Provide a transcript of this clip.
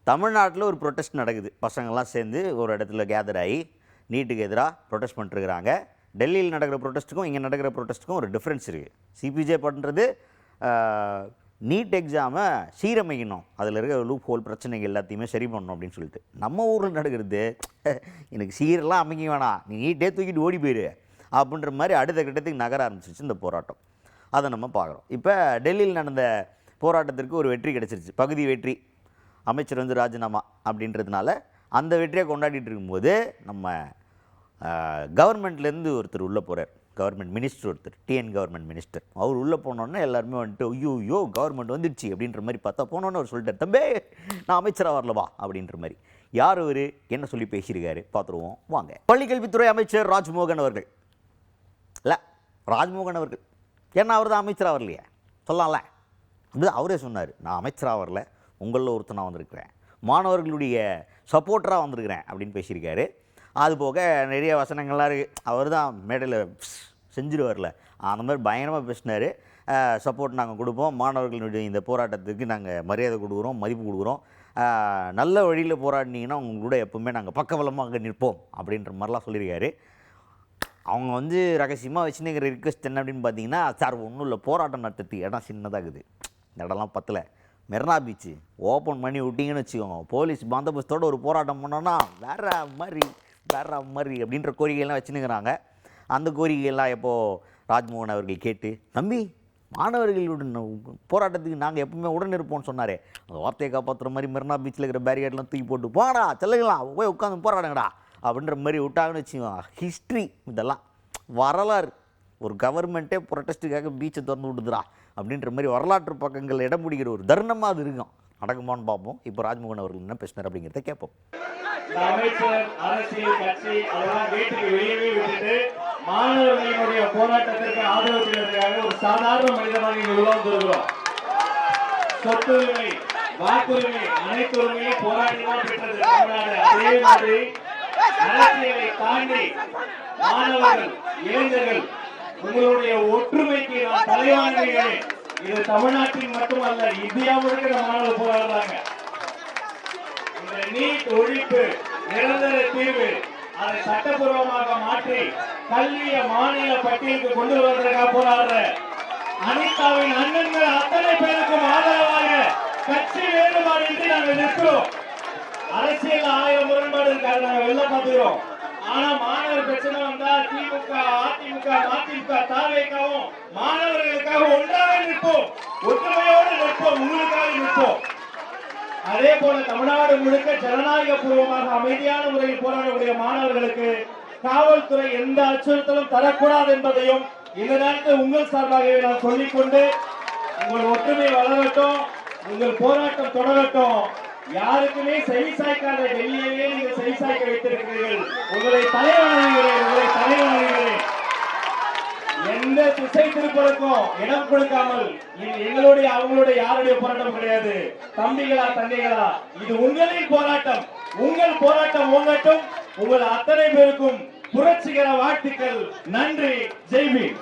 தமிழ்நாட்டில் ஒரு ப்ரொட்டஸ்ட் நடக்குது. பசங்கள்லாம் சேர்ந்து ஒரு இடத்துல கேதர் ஆகி நீட்டுக்கு எதிராக ப்ரொட்டஸ்ட் பண்ணிட்டுருக்கிறாங்க. டெல்லியில் நடக்கிற ப்ரொட்டஸ்ட்டுக்கும் இங்கே நடக்கிற ப்ரொட்டஸ்ட்டுக்கும் ஒரு டிஃப்ரென்ஸ் இருக்குது. சிபிஜே பண்ணுறது நீட் எக்ஸாமை சீரமைக்கணும், அதில் இருக்கிற லூப் ஹோல் பிரச்சனைகள் எல்லாத்தையுமே சரி பண்ணணும் அப்படின்னு சொல்லிட்டு. நம்ம ஊரில் நடக்கிறது எனக்கு சீரெல்லாம் அமைக்க வேணாம், நீ நீட்டே தூக்கிட்டு ஓடி போயிடு அப்படின்ற மாதிரி அடுத்த கட்டத்துக்கு நகர ஆரம்பிச்சிருச்சு இந்த போராட்டம். அதை நம்ம பார்க்குறோம். இப்போ டெல்லியில் நடந்த போராட்டத்திற்கு ஒரு வெற்றி கிடச்சிருச்சு, பகுதி வெற்றி. அமைச்சர் வந்து ராஜினாமா அப்படின்றதுனால அந்த வெற்றியை கொண்டாடிட்டு இருக்கும்போது நம்ம கவர்மெண்ட்லேருந்து ஒருத்தர் உள்ளே போகிறார். கவர்மெண்ட் மினிஸ்டர் ஒருத்தர், டிஎன் கவர்மெண்ட் மினிஸ்டர். அவர் உள்ளே போனோன்னே எல்லாருமே வந்துட்டு ஐயோ கவர்மெண்ட் வந்துடுச்சு அப்படின்ற மாதிரி பார்த்தா போனோன்னு அவர் சொல்லிட்டார், தம்பே நான் அமைச்சராக வரலவா அப்படின்ற மாதிரி. யார் அவர் என்ன சொல்லி பேசியிருக்காரு பார்த்துருவோம் வாங்க. பள்ளிக்கல்வித்துறை அமைச்சர் ராஜ்மோகன் அவர்கள். இல்லை ராஜ்மோகன் அவர்கள் ஏன்னா அவர் தான் அமைச்சராக வரலையே சொல்லலாம்ல. அப்படி அவரே சொன்னார், நான் அமைச்சராக வரல, உங்களில் ஒருத்தனாக வந்திருக்கிறேன், மாணவர்களுடைய சப்போர்ட்டராக வந்திருக்கிறேன் அப்படின்னு பேசியிருக்காரு. அதுபோக நிறைய வசனங்கள்லாம் இருக்குது. அவர் தான் மேடையில் செஞ்சுருவார்ல அந்த மாதிரி பயங்கரமாக பேசினார். சப்போர்ட் நாங்கள் கொடுப்போம், மாணவர்களுடைய இந்த போராட்டத்துக்கு நாங்கள் மரியாதை கொடுக்குறோம், மதிப்பு கொடுக்குறோம், நல்ல வழியில் போராடினீங்கன்னா உங்களோட எப்போவுமே நாங்கள் பக்கபலமாக நிற்போம் அப்படின்ற மாதிரிலாம் சொல்லியிருக்காரு. அவங்க வந்து ரகசியமாக வச்சுன்னுக்கிற ரிக்வெஸ்ட் என்ன அப்படின்னு பார்த்தீங்கன்னா, சார் ஒன்றும் இல்லை, போராட்டம் நடத்துறதுக்கு இடம் சின்னதாகுது, இந்த இடம்லாம் பத்தலை, மெரினா பீச்சு ஓப்பன் பண்ணி விட்டிங்கன்னு வச்சுக்கோங்க, போலீஸ் பந்தோபஸ்தோடு ஒரு போராட்டம் பண்ணோன்னா வேற மாதிரி அப்படின்ற கோரிக்கைகள்லாம் வச்சுன்னுக்கிறாங்க. அந்த கோரிக்கைகள்லாம் எப்போது ராஜ்மோகன் அவர்கள் கேட்டு, தம்பி மாணவர்களுடன் போராட்டத்துக்கு நாங்கள் எப்பவுமே உடன் இருப்போம்னு சொன்னாரே, அந்த வார்த்தையை காப்பாற்றுற மாதிரி மெரினா பீச்சில் இருக்கிற பேரிகேட்லாம் தூக்கி போட்டு போடா செல்லுங்களா போய் உட்காந்து போராடுங்கடா அப்படின்ற மாதிரி விட்டாங்கன்னு வச்சுக்கோங்க. ஹிஸ்ட்ரி இதெல்லாம் வரலாறு. ஒரு கவர்மெண்ட்டே ப்ரொட்டஸ்ட்டுக்காக பீச்சை திறந்து விட்டுதுரா அப்படின்ற மாதிரி வரலாற்று பக்கங்கள் இடம் பிடிக்கிற ஒரு தருணமாக அது இருக்கும். நடக்குமான்னு பார்ப்போம். இப்போ ராஜ்மோகன் அவர்கள் என்ன பேசினார் அப்படிங்கிறத கேட்போம். அமைச்சர், அரசியல் கட்சி அதெல்லாம் வீட்டுக்கு வெளியவே விட்டுட்டு மாணவர்களுடைய போராட்டத்திற்கு ஆதரவு செய்வதற்காக ஒரு சாதாரண மனிதனாக இங்கு உள்ள வந்திருக்கிறோம். சொத்துரிமை, வாக்குரிமை, அனைத்து உரிமையும் போராடிதான் பெற்றது தமிழ்நாடு. அதே மாதிரி அரசியலை தாண்டி மாணவர்கள், இளைஞர்கள் உங்களுடைய ஒற்றுமைக்கு நான் தலைவாங்குகிறேன். இது தமிழ்நாட்டில் மட்டுமல்ல, இந்தியா முழுக்க மாணவர்கள் போராடுறாங்க. இந்த நீட் ஒழிப்பு, நிரந்தர தீர்வு, அதை சட்டப்பூர்வமாக மாற்றி கல்வியை மாநில பட்டியலுக்கு கொண்டு வருவதற்காக போராடுற அனிதாவின் அண்ணன்கள் அத்தனை பேருக்கும் ஆதரவாக கட்சி வேண்டுமாறு என்று நாங்கள் நிற்கிறோம். அரசியல் 1000 முரண்பாடு இருக்காது, நாங்கள் வெளில பார்த்துக்கிறோம். ஆனா மாணவர் பிரச்சனை வந்தா திமுக, அதிமுக, மதிமுக, தாவேகவும் மாணவர்களுக்காக ஒன்றாக நிற்போம், ஒற்றுமையோடு நிற்போம், உங்களுக்காக நிற்போம். அதே போல தமிழ்நாடு முழுக்க ஜனநாயக பூர்வமாக அமைதியான முறையில் போராடக்கூடிய மாணவர்களுக்கு காவல்துறை எந்த அச்சுறுத்தலும் தரக்கூடாது என்பதையும் இந்த நேரத்தில் உங்கள் சார்பாகவே நான் சொல்லிக்கொண்டு, உங்கள் ஒற்றுமை வளரட்டும், உங்கள் போராட்டம் தொடரட்டும். யாருக்குமே செவி சாய்க்காத டெல்லியவே நீங்கள் செவி சாய்க்க வைத்திருக்கிறீர்கள். உங்களை தலைவணங்குகிறேன். எந்த திசை திருப்பலுக்கும் இடம் கொடுக்காமல், எங்களுடைய அவங்களுடைய யாருடைய போராட்டம் கிடையாது. தம்பிகளா தங்கைகளா, இது உங்களின் போராட்டம். உங்கள் போராட்டம் ஓங்கட்டும். உங்கள் அத்தனை பேருக்கும் புரட்சிகர வாழ்த்துக்கள். நன்றி. ஜெய்பீம்.